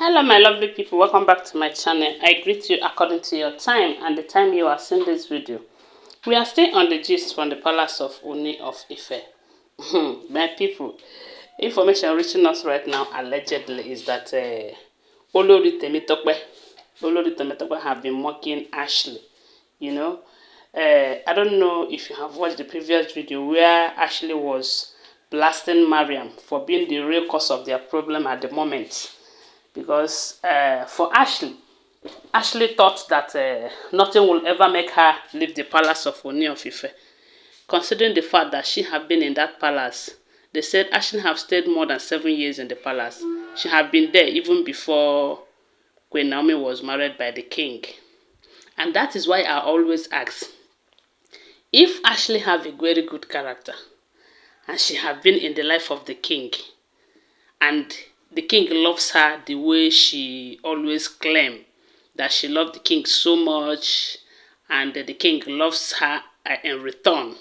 Hello my lovely people, welcome back to my channel. I greet you according to your time and the time you are seeing this video. We are still on the gist from the palace of Ooni of Ife. My people, information reaching us right now allegedly is that Olori Temitope have been mocking Ashley. You know, I don't know if you have watched the previous video where Ashley was blasting Mariam for being the real cause of their problem at the moment. Because for Ashley thought that nothing will ever make her leave the palace of Ooni of Ife. Considering the fact that she had been in that palace, they said Ashley have stayed more than 7 years in the palace. She had been there even before Queen Naomi was married by the king. And that is why I always ask, if Ashley have a very good character, and she have been in the life of the king, and the king loves her the way she always claimed that she loved the king so much, and the king loves her in return,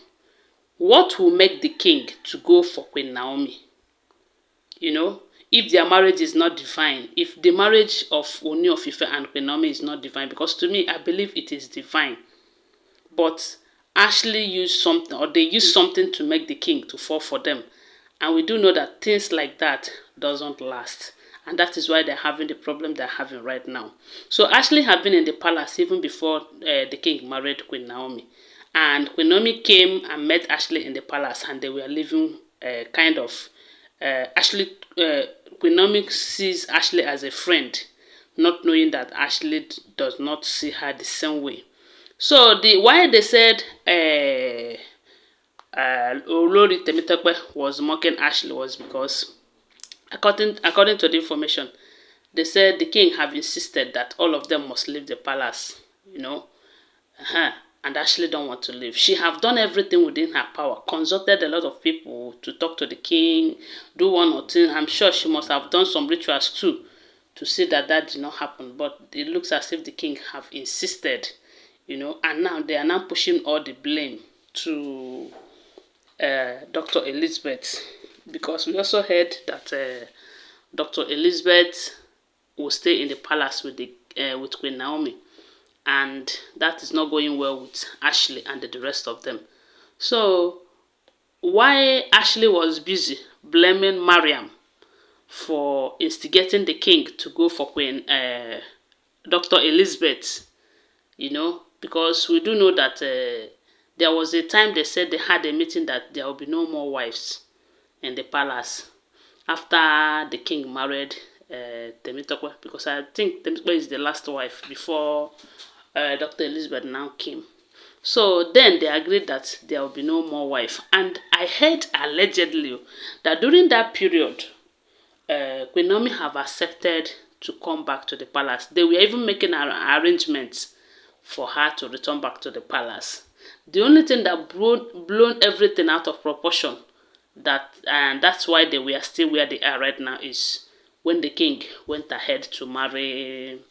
what will make the king to go for Queen Naomi? You know, if their marriage is not divine, if the marriage of Ooni of Ife and Queen Naomi is not divine, because to me, I believe it is divine. But Ashley used something, or they used something to make the king to fall for them. And we do know that things like that doesn't last. And that is why they're having the problem they're having right now. So Ashley had been in the palace even before the king married Queen Naomi. And Queen Naomi came and met Ashley in the palace, and they were living kind of... Queen Naomi sees Ashley as a friend, not knowing that Ashley does not see her the same way. So why they said Olori Temitope was mocking Ashley was because, according to the information, they said the king have insisted that all of them must leave the palace, you know. And Ashley don't want to leave. She have done everything within her power, consulted a lot of people to talk to the king, do one or two. I'm sure she must have done some rituals too to see that that did not happen. But it looks as if the king have insisted, you know, and now they are now pushing all the blame to Dr. Elizabeth, because we also heard that Dr. Elizabeth will stay in the palace with Queen Naomi, and that is not going well with Ashley and the rest of them. So why Ashley was busy blaming Mariam for instigating the king to go for Dr. Elizabeth, you know, because we do know that there was a time they said they had a meeting that there will be no more wives in the palace after the king married Temitope, because I think Temitope is the last wife before Dr. Elizabeth now came. So then they agreed that there will be no more wife. And I heard allegedly that during that period, Queen Naomi have accepted to come back to the palace. They were even making arrangements for her to return back to the palace. The only thing that blown everything out of proportion, and that's why they were still where they are right now, is when the king went ahead to marry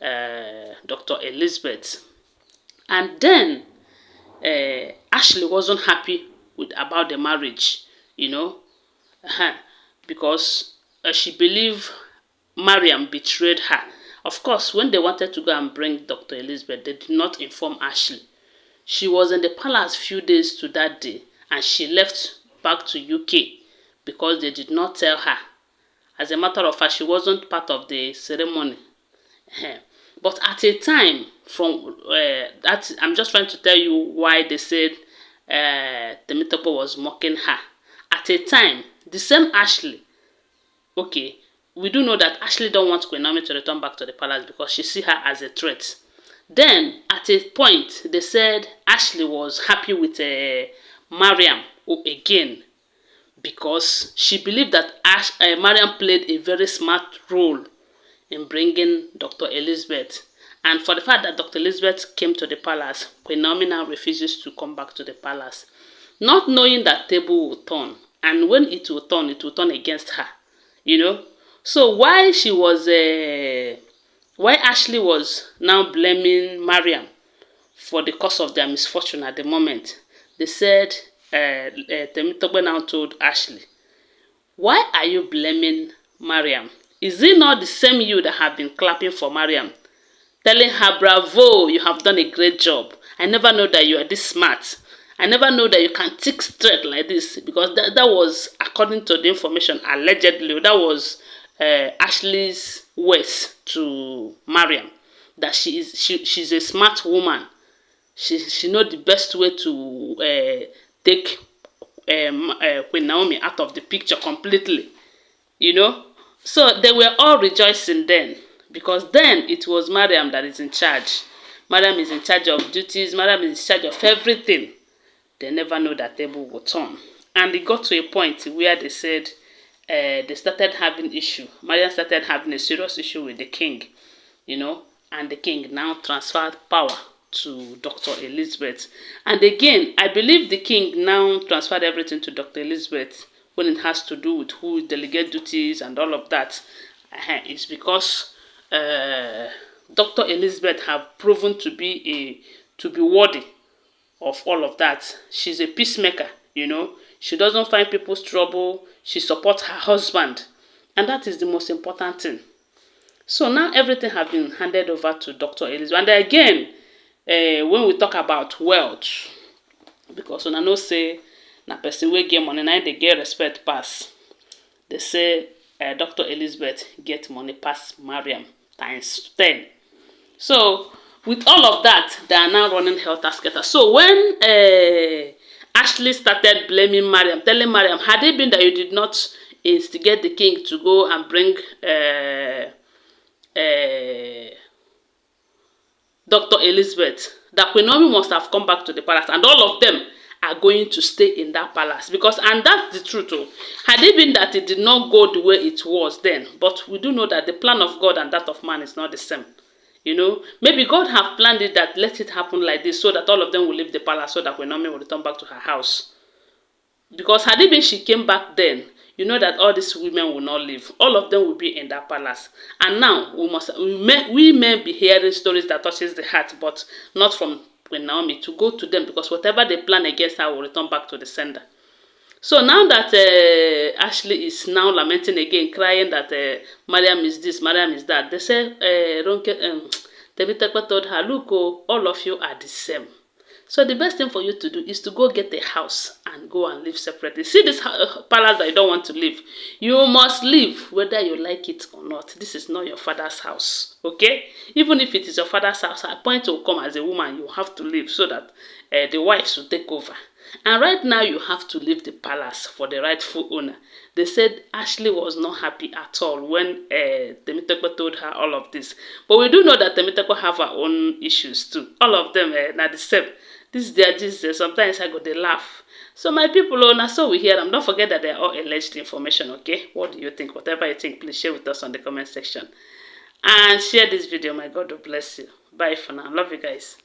Dr. Elizabeth. And then Ashley wasn't happy about the marriage, you know, because she believed Mariam betrayed her. Of course, when they wanted to go and bring Dr. Elizabeth, they did not inform Ashley. She was in the palace few days to that day, and she left back to UK because they did not tell her. As a matter of fact, she wasn't part of the ceremony. But at a time, that I'm just trying to tell you why they said Temitope was mocking her. At a time, the same Ashley, okay, we do know that Ashley don't want Queen Naomi to return back to the palace because she see her as a threat. Then, at a point, they said Ashley was happy with Mariam again, because she believed that Mariam played a very smart role in bringing Dr. Elizabeth. And for the fact that Dr. Elizabeth came to the palace, Queen Naomi now refuses to come back to the palace, not knowing that table will turn. And when it will turn against her, you know. So why Ashley was now blaming Mariam for the cause of their misfortune at the moment, they said, Temitope now told Ashley, why are you blaming Mariam Is it not the same you that have been clapping for Mariam, telling her, bravo, you have done a great job. I never know that you are this smart. I never know that you can think straight like this, because that was, according to the information, allegedly, that was Ashley's words to Mariam, that she's a smart woman. She know the best way to take Queen Naomi out of the picture completely, you know. So they were all rejoicing then, because then it was Mariam that is in charge. Mariam is in charge of duties. Mariam is in charge of everything. They never know that table will turn. And it got to a point where they said they started having issue. Mariam started having a serious issue with the king, you know, and the king now transferred power to Dr. Elizabeth. And again, I believe the king now transferred everything to Dr. Elizabeth when it has to do with who delegate duties and all of that. It's because Dr. Elizabeth have proven to be worthy of all of that. She's a peacemaker, you know. She doesn't find people's trouble. She supports her husband. And that is the most important thing. So now everything has been handed over to Dr. Elizabeth. And again, when we talk about wealth, because when I know say, na person wey get money, na they get respect pass. They say Dr. Elizabeth get money pass Mariam times 10. So with all of that, they are now running helter-skelter. So when Ashley started blaming Mariam, telling Mariam, had it been that you did not instigate the king to go and bring Dr. Elizabeth, that Queen Naomi must have come back to the palace, and all of them are going to stay in that palace. Because, and that's the truth, oh, had it been that it did not go the way it was then, but we do know that the plan of God and that of man is not the same. You know, maybe God have planned it that let it happen like this, so that all of them will leave the palace, so that Queen Naomi will return back to her house. Because had it been she came back then, you know that all these women will not live. All of them will be in that palace. And now we may be hearing stories that touches the heart, but not from Queen Naomi, to go to them, because whatever they plan against her will return back to the sender. So now that Ashley is now lamenting again, crying that Mariam is this, Mariam is that, they say Temitope told her, look, oh, all of you are the same. So the best thing for you to do is to go get a house and go and live separately. See this palace that you don't want to live. You must live whether you like it or not. This is not your father's house, okay? Even if it is your father's house, at a point will come as a woman, you have to live so that the wives will take over. And right now, you have to leave the palace for the rightful owner. They said Ashley was not happy at all when Temitope told her all of this. But we do know that Temitope have her own issues too. All of them are the same. This there. Sometimes I go they laugh. So my people, now so we hear them. Don't forget that they are all alleged information, okay? What do you think? Whatever you think, please share with us on the comment section. And share this video. My God will bless you. Bye for now. Love you guys.